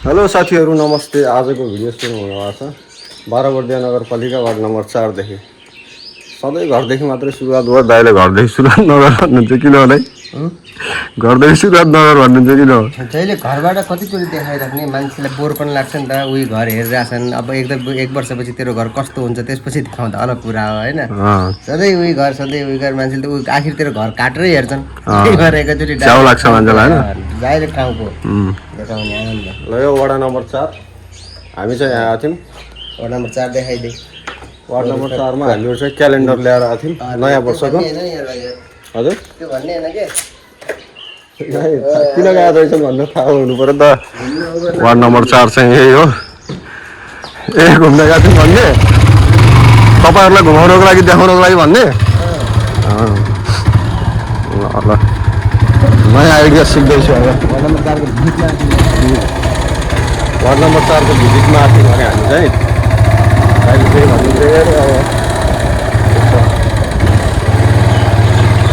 Hello साथीहरू नमस्ते। आजको भिडियो सुरु हुनुभएको छ 12 बर्दिया नगरपालिका वार्ड नम्बर 4 देखि। सधैँ घरदेखि मात्रै सुरुवात भयो, दाइले घरदेखि सुरुवात नगर भन्नुहुन्छ किन होला? घरदेखि सुरुवात नगर भन्नुहुन्छ किन? जहिले घरबाट कतिचोटि देखाइराख्ने मान्छेलाई बोर पनि लाग्छ नि त। उही घर हेरिरहेछन्, अब एक वर्षपछि तेरो घर कस्तो हुन्छ त्यसपछि देखाउँदा अलग कुरा हो होइन। सधैँ उही घर मान्छेले त आखिर तेरो घर काटेरै हेर्छन्। त्यही भएर एकैचोटि च्याउ लाग्छ मान्छेलाई होइन, डाइरेक्ट ठाउँको देखाउने आनन्द। ल यो वडा नम्बर 4 हामी चाहिँ यहाँ आएको थियौँ। Ward number 4 देखाइदिए। वार्ड नम्बर 4 मा हामीहरू चाहिँ क्यालेन्डर ल्याएर आएको थियौँ नयाँ वर्षको। हजुर त्यो भन्ने होइन के किन गएको रहेछन् भन्नु थाहा हुनु पऱ्यो त। वार्ड नम्बर 4 चाहिँ यही हो। घुम्न गएको थियौँ भन्ने, तपाईँहरूलाई घुमाउनको लागि देखाउनको लागि भन्ने। ल नयाँ आइडिया सिक्दैछु अब। वार्ड नम्बर 4 को भिजिटमा आएको थियौँ भने हामी चाहिँ अहिले फेरि भन्नु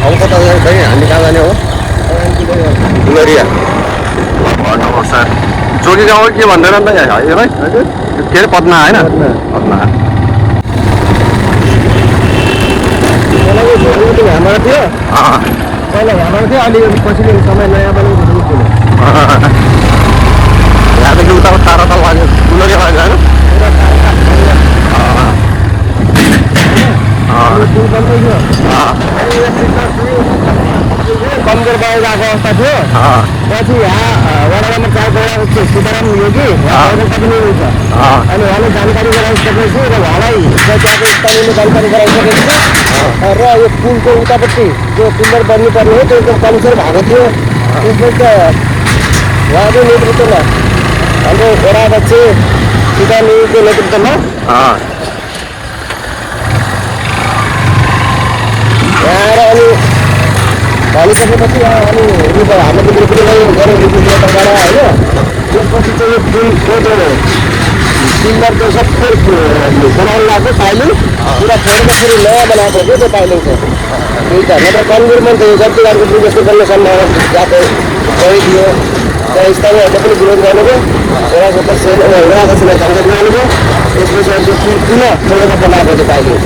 अब कता जाने भाइ? हामी कहाँ जाने हो? गुलरिया वार्ड नम्बर 4 जोगी गाउँ के भन्दैन नि त यहाँ है भाइ? के अरे पदना होइन? पदना हाम्रो थियो पहिला हाम्रो थियो, अलि पछि समय नयाँ बनाउनु थियो। यहाँदेखि उता तारा त लाग्यो गुलरिया लाग्यो होइन? कमजोर गाउँ गएको अवस्था थियो। पछि यहाँ वडा नम्बर 4 को सीताराम योगी पनि हुन्छ। अनि उहाँले जानकारी गराइसकेपछि र उहाँलाई त्यहाँको स्थानीयले जानकारी गराइसकेपछि र यो पुलको उतापट्टि जो पिल्लर बन्नुपर्ने हो त्यो एकदम कमजोर भएको थियो। त्यसपछि त उहाँको नेतृत्वमा हाम्रो वडा अध्यक्ष सीतारामको नेतृत्वमा आएर अनि भनिसकेपछि अनि हाम्रो गऱ्यौँ होइन। त्यसपछि चाहिँ यो पुलको पिल्लरको सबै बनाउनु लाग्यो पाइलिङ पुरा फोड्दाखेरि नयाँ बनाएको थियो त्यो पाइलिङ छ दुईवटा। नत्र कमजोरमा त यो जति गाडीको पुल जस्तो बन्ने सम्भावना गएको गइ थियो। त्यहाँ स्थानीयहरूले पनि विरोध गर्नुभयो, जानकारी गर्नुभयो। त्यसपछि त्यो पुल किन छोडेर बनाएको थियो पाइलिङ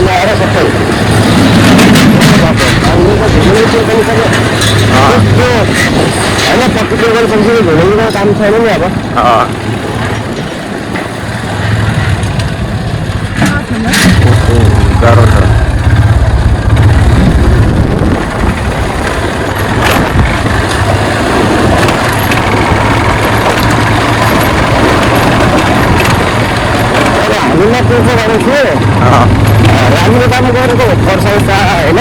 ल्याएर सबै होइन पक्कै सँगसँगै घुमाउनुको काम छैन नि अब। गाह्रो छ। हामीमा के छ भनेपछि राम्रो काम गरेको प्रशंसा होइन,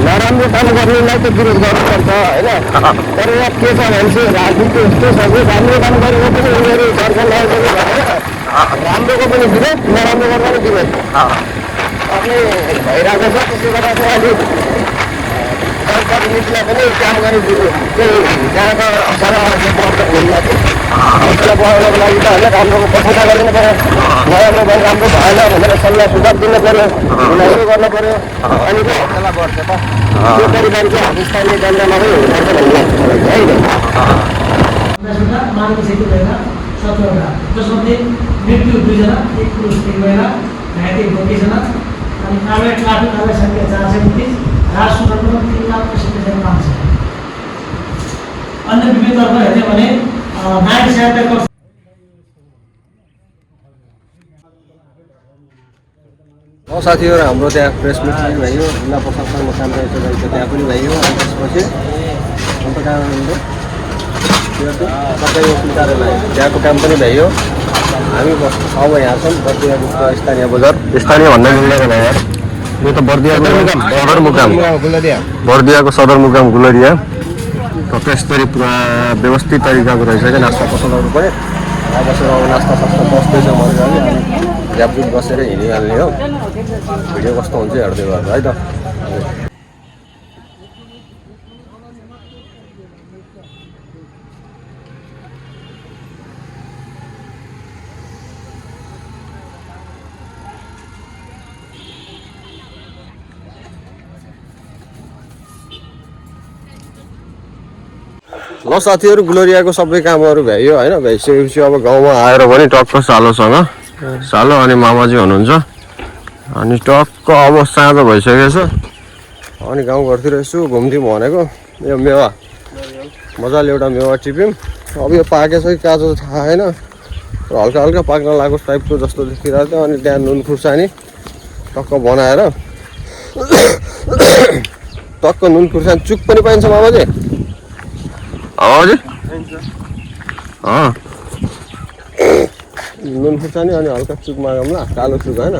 नराम्रो काम गर्नेलाई त विरोध गर्नुपर्छ होइन। तर यहाँ के छ भनेपछि राजनीति यस्तो छ कि राम्रो काम गरेको पनि उनीहरू दर्शन लगाइदिनु भएर राम्रोको पनि विरोध, नराम्रो गर्दा पनि विरोध अनि भइरहेको छ। त्यसले गर्दा चाहिँ अलिक सरकारी नीतिलाई पनि काम गरिदिनु त्यहाँको हौसला बढाउनको लागि त होइन राम्रोको प्रशंसा गरिदिनु पऱ्यो। नराम्रो भयो राम्रो भएन भनेर सल्लाह सुझाव दिनु पऱ्यो, उनीहरू गर्नु पऱ्यो। अनि हौसला बढ्छ त। त्यो परिमाण चाहिँ हामी स्थानीय जनतामा पनि हुनुपर्छ भन्ने लाग्छ मलाई होइन। मानव क्षति भएका 17वटा, जसमध्ये मृत्यु 2जना, एक पुरुष 1 महिला, घाइते 32जना अनि प्राइभेट ट्राफिक आवाज सङ्ख्या 429, राजसुरक्षामा 3,70,500। अन्य विभिन्नतर्फ हेर्ने भने नागरिक सहायता कक्ष साथीहरू हाम्रो त्यहाँ प्रेस मिट पनि भयो, जिल्ला प्रशासनमा काम रहेछ त्यहाँ पनि भयो। अनि त्यसपछि अन्त कहाँ सबै वकिल कार्यालय त्यहाँको काम पनि भयो। हामी अब यहाँ छौँ बर्दियाको स्थानीय बजार। स्थानीय भन्दा मिल्दैन यार, यो त बर्दियाको सदरमुकाम, बर्दियाको सदरमुकाम गुलरिया। त्यस्तरी पुरा व्यवस्थित तरिकाको रहेछ क्या नास्ता पसलहरू पनि। बसेर अब नास्ता सास्ता बस्दैछ मजाले, अनि झ्यापझुप बसेर हिँडिहाल्ने हो। भिडियो कस्तो हुन्छ हेर्दै गर्नु है त। ल ल साथीहरू ग्लोरियाको सबै कामहरू भ्याइयो होइन, भ्याइसकेपछि अब गाउँमा आएर पनि टक्क सालोसँग सालो अनि मामाजी हुनुहुन्छ अनि टक्क अब साँझ भइसकेको छ अनि गाउँघरतिर यसो घुम्थ्यौँ भनेको। यो मेवा मजाले एउटा मेवा टिप्यौँ। अब यो पाकेछ कि काँचो थाहा छैन, हल्का हल्का पाक्न लागेको टाइपको जस्तो देखिरहेको थियो। अनि त्यहाँ नुन खुर्सानी टक्क बनाएर टक्क नुन खुर्सानी चुक पनि पाइन्छ मामाजी? नुन खुर्सानी अनि हल्का चुक मागौँला, कालो चुक होइन,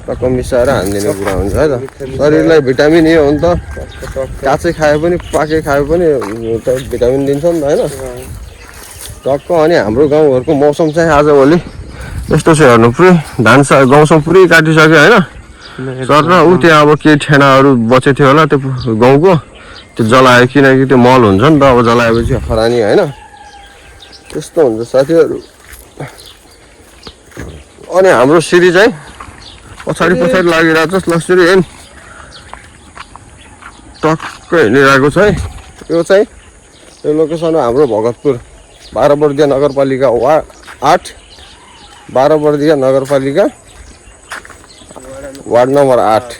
टक्क मिसाएर हानिदिने कुरा हुन्छ है त। शरीरलाई भिटामिन यो हो नि त, काँचै खाए पनि पाके खाए पनि भिटामिन दिन्छ नि त होइन टक्क। अनि हाम्रो गाउँघरको मौसम चाहिँ आजभोलि यस्तो छ हेर्नु, पुरै धान गाउँसम्म पुरै काटिसक्यो होइन सर। र ऊ त्यहाँ अब केही ठेनाहरू बचेको थियो होला त्यो गाउँको, त्यो जलायो किनकि त्यो मल हुन्छ नि त, अब जलाएपछि खरानी होइन त्यस्तो हुन्छ साथीहरू। अनि हाम्रो सिरी चाहिँ पछाडि लागिरहेको छ। ल सिरी हेर्नु टक्क हिँडिरहेको छ है। यो चाहिँ यो लोकेसन हो हाम्रो भगतपुर 12 बर्दिया नगरपालिका 8 12 बर्दिया नगरपालिका वार्ड नम्बर 8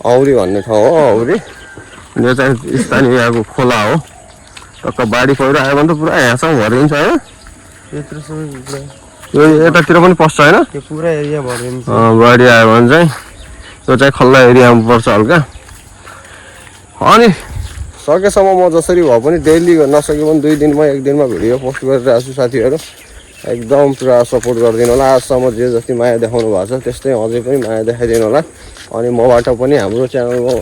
औरी भन्ने ठाउँ हो। औरी यो चाहिँ स्थानीयको खोला हो। टक्क बाढी पहिरो आयो भने त पुरा यहाँसम्म भरिन्छ है। यो यतातिर पनि पस्छ होइन, त्यो पुरा एरिया भरिन्छ। बाढी आयो भने चाहिँ यो चाहिँ खल्ला एरियामा पर्छ हल्का। अनि सकेसम्म म जसरी भए पनि डेली नसके पनि 2 दिनमा 1 दिनमा भिडियो पोस्ट गरिरहेको छु साथीहरू। एकदम पुरा सपोर्ट गरिदिनु होला। आजसम्म जे जति माया देखाउनु भएको छ त्यस्तै अझै पनि माया देखाइदिनु होला। अनि मबाट पनि हाम्रो च्यानलमा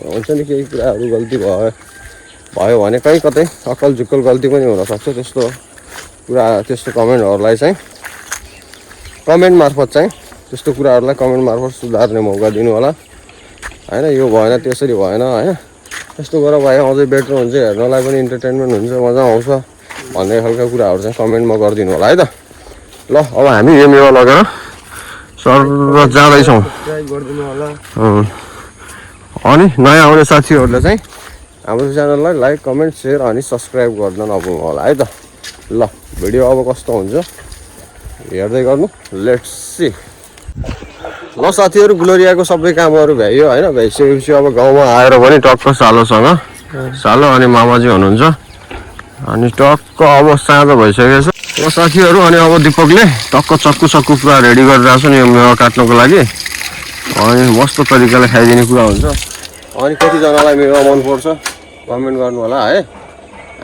हुन्छ नि केही कुराहरू गल्ती भयो भने कहीँ कतै अक्कल झुक्कल गल्ती पनि हुनसक्छ। त्यस्तो कुरा त्यस्तो कमेन्टहरूलाई चाहिँ कमेन्ट मार्फत चाहिँ त्यस्तो कुराहरूलाई कमेन्ट मार्फत सुधार्ने मौका दिनु होला होइन। यो भएन त्यसरी भएन होइन, यस्तो गरेर भयो अझै बेटर हुन्छ, हेर्नलाई पनि इन्टरटेनमेन्ट हुन्छ, मजा आउँछ भन्ने खालको कुराहरू चाहिँ कमेन्टमा गरिदिनु होला है त। ल अब हामी यो मेवा लगेर सर जाँदैछौँ। अनि नयाँ आउने साथीहरूले चाहिँ हाम्रो च्यानललाई लाइक कमेन्ट सेयर अनि सब्सक्राइब गर्न नभुल्नु होला है त। ल भिडियो अब कस्तो हुन्छ हेर्दै गर्नु, लेट्स सी। ल साथीहरू ग्लोरियाको सबै कामहरू भ्याइयो होइन, भ्याइसकेपछि अब गाउँमा आएर पनि टक्क सालोसँग सालो अनि मामाजी हुनुहुन्छ अनि टक्क अब साँझ भइसकेको छ। ल साथीहरू अनि अब दिपकले टक्क चक्कु पुरा रेडी गरिरहेको छ नि यो मेवा काट्नको लागि। अनि मस्त तरिकाले खाइदिने कुरा हुन्छ। अनि कतिजनालाई मेवा मनपर्छ कमेन्ट गर्नु होला है।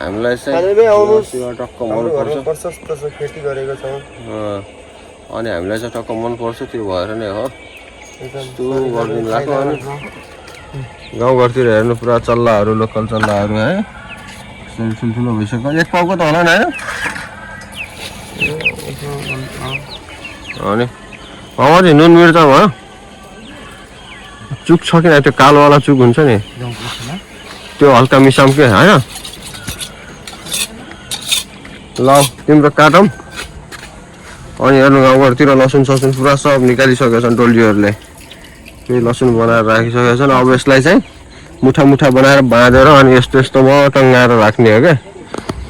हामीलाई चाहिँ टक्क मनपर्छ, खेती गरेको छ अनि हामीलाई चाहिँ टक्क मनपर्छ, त्यो भएर नै हो यस्तो गरिदिनु लाग्यो। अनि गाउँघरतिर हेर्नु पुरा चल्लाहरू, लोकल चल्लाहरू है ठुल्ठुलो भइसक्यो। 1 पाउको त होला नि होइन। अनि मामाजी नुन मिर्चा भयो, चुक छ किन त्यो कालोवाला चुक हुन्छ नि त्यो हल्का मिसाम के होइन। ल तिम्रो काटौँ। अनि हेर्नु गाउँघरतिर लसुन ससुन पुरा सब निकालिसकेका छन् टोल्जीहरूले, केही लसुन बनाएर राखिसकेका छन्। अब यसलाई चाहिँ मुठा बनाएर बाँधेर अनि यस्तो टङ्गाएर राख्ने हो क्या।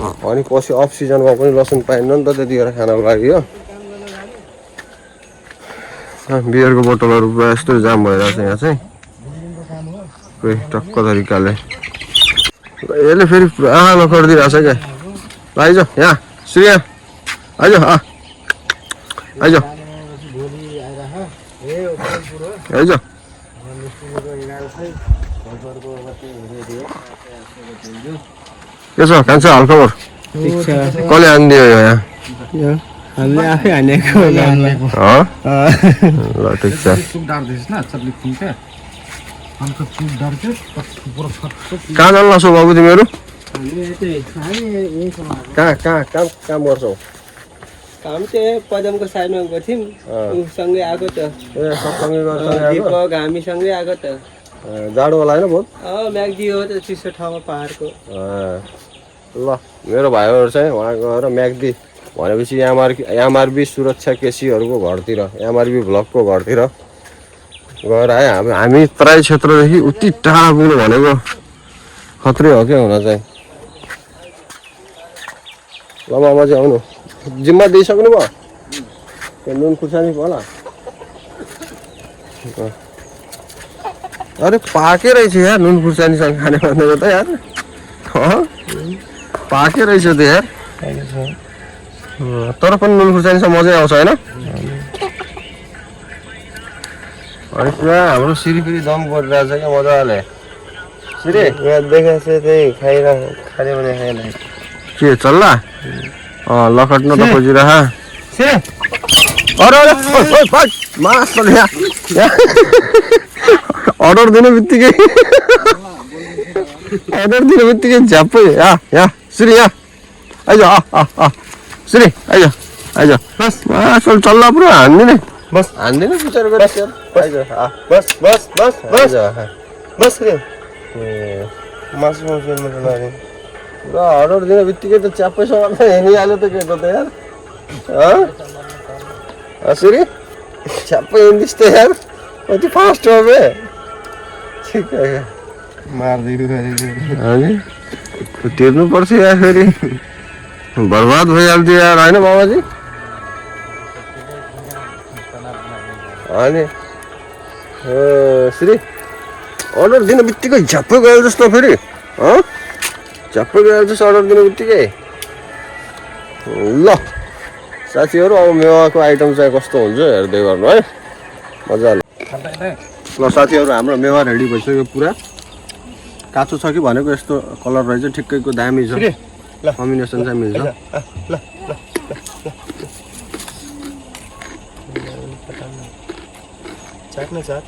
अनि पछि अफ सिजनमा पनि लसुन पाइन्न नि त त्यतिखेर खानको लागि हो। बियरको बोतलहरू पुरा यस्तो जाम भइरहेको छ यहाँ चाहिँ कोही टक्क तरिकाले। यसले फेरि पुरा नखरिदिरहेको छ क्या। आइज यहाँ श्रेया आइज आइज आइज के छ कान्छ हालखबर कसले आनिदियो यहाँ? हामीले आफै हानेको ल ठिक छ। कहाँ जानु लाग्छौ बाबु तिमीहरू? कहाँ काम गर्छौ? काम चाहिँ पदमको साइडमा गर्थ्यौँ, सँगै आएको त दिपक हामीसँगै आएको त। जाडो होला होइन बहुत? म्याग्दी हो त चिसो ठाउँमा पाहाडको। ल मेरो भाइहरू चाहिँ उहाँ गएर म्याग्दी भनेपछि एमआरबी सुरक्षा केसीहरूको घरतिर, एमआरबी ब्लकको घरतिर गएर आयो। हामी तराई क्षेत्रदेखि उति टाढा पुग्नु भनेको खत्रै हो क्या हुन चाहिँ। ल मामा चाहिँ आउनु जिम्मा दिइसक्नु भयो त्यो नुन खुर्सानी होला अरे पाके रहेछ यार नुन खुर्सानीसँग खाने भनेको त यार पाके रहेछ त यार तर पनि नुन खुर्सानीसँग मजै आउँछ होइन अनि पुरा हाम्रो सिरी फेरि दम गरिरहेछ क्या मजाले सिरी यहाँ देखाएको छ त्यही खाने भने खाएन के चल्ला लखट्न त खोजिरह सिरे अरे मासले अर्डर दिने बित्तिकै झ्याप्पै यहाँ श्री यहाँ आइज श्री आइज बस मासल चल्ला पुरा हान्दिने बस हान्दिने विचार गरेर आइज बस बस बस बस बस रे मासु मासु मासु पुरा अर्डर दिने बित्तिकै त च्याप्पैसँग त हिँडिहाल्यो त केको त यार श्री च्याप्पै हिँड्दिस् त यार कति फास्ट हो बे ठिक मार्दिनु अनि तिर्नुपर्छ यार फेरि बर्बाद भइहाल्थ्यो यार होइन बाबाजी अनि श्री अर्डर दिने बित्तिकै झ्याप्पै गयो जस्तो फेरि झ्याप्पै गयो जस्तो अर्डर दिने बित्तिकै ल साथीहरू अब मेवाको आइटम चाहिँ कस्तो हुन्छ हेर्दै गर्नु है मजाले ल साथीहरू हाम्रो मेवा रेडी भइसक्यो पुरा काँचो छ कि भनेको यस्तो कलर रहेछ ठिक्कैको दामी छ कम्बिनेसन चाहिँ मिल्छ चाट्ने चाट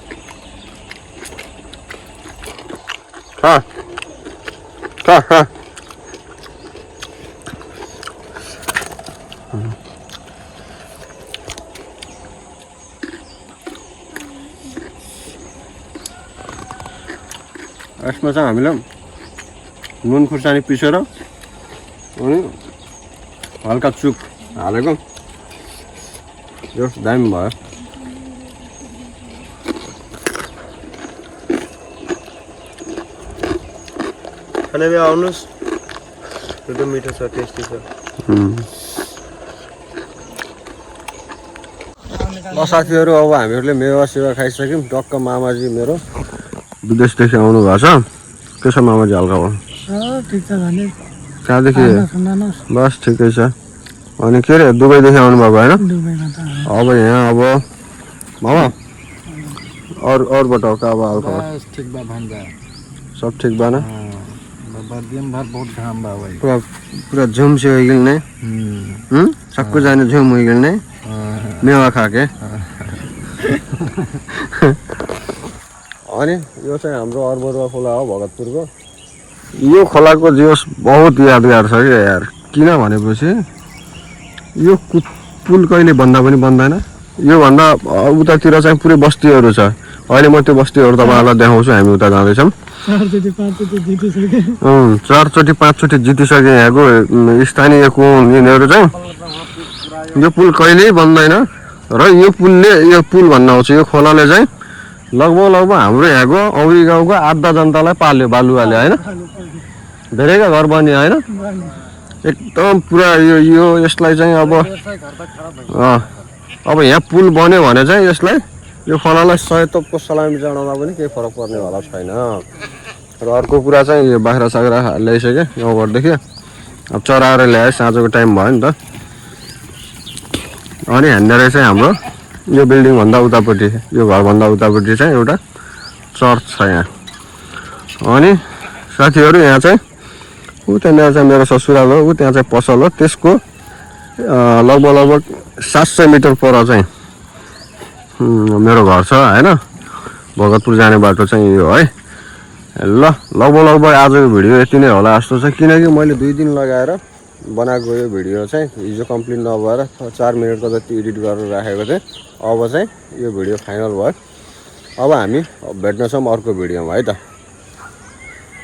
यसमा चाहिँ हामीले नुन खुर्सानी पिसेर अनि हल्का चुक हालेको यो दामी भयो खाने में आउनुहोस् एकदम मिठो छ टेस्टी छ ल साथीहरू अब हामीहरूले मेवा सेवा खाइसक्यौँ टक्क मामाजी मेरो विदेशदेखि आउनु भएको छ के छ मामाजी हल्का भयो ठिक छ भने कहाँदेखि बस ठिकै छ अनि के अरे दुबईदेखि आउनुभएको होइन अब यहाँ अब मामा अरूबाट हो अब हल्का सब ठिक भएन बहुत घाम बा भाई पूरा झुम से हो गई नहीं सबको जाने झुम हो गई नहीं मेवा खा के अनि यो चाहिँ हाम्रो अर्बरुवा खोला हो भगतपुरको यो खोलाको जियोस बहुत यादगार छ क्या यार किन भनेपछि यो पुल कहिले बन्दा पनि बन्दैन यो भन्दा उतातिर चाहिँ पुरै बस्तीहरू छ अहिले म त्यो बस्तीहरू तपाईहरुलाई देखाउँछु हामी उता जाँदैछौँ 4चोटि 5चोटि जितिसके यहाँको स्थानीयको यिनीहरू चाहिँ यो पुल कहिल्यै बन्दैन र यो पुल भन्न आउँछ यो खोलाले चाहिँ लगभग हाम्रो यहाँको औरी गाउँको आधा जनतालाई पाल्यो बालुवाले हैन धेरैका घर बन्यो हैन एकदम पुरा यो यसलाई चाहिँ अब यहाँ पुल बन्यो भने चाहिँ यसलाई यो खोलालाई 100 तोपको सलामी चढाउँदा पनि केही फरक पर्नेवाला छैन र अर्को कुरा चाहिँ यो बाख्रा साख्रा ल्याइसक्यो गाउँघरदेखि अब चराएर ल्याए साँझको टाइम भयो नि त अनि हान्नेर चाहिँ हाम्रो यो बिल्डिङ भन्दा उतापट्टि यो घरभन्दा उतापट्टि चाहिँ एउटा चर्च छ यहाँ अनि साथीहरू यहाँ चाहिँ त्यहाँ चाहिँ मेरो ससुराल हो त्यहाँ चाहिँ पसल हो त्यसको लगभग 700 मिटर पर चाहिँ मेरो घर छ हैन भगतपुर जाने बाटो चाहिँ यो है ल लगभग आजको भिडियो यति नै होला जस्तो छ किनकि मैले 2 दिन लगाएर बनाएको यो भिडियो चाहिँ हिजो कम्प्लिट नभएर 4 मिनेटको जति एडिट गरेर राखेको थिएँ अब चाहिँ यो भिडियो फाइनल भयो अब हामी भेट्नेछौँ अर्को भिडियोमा है त।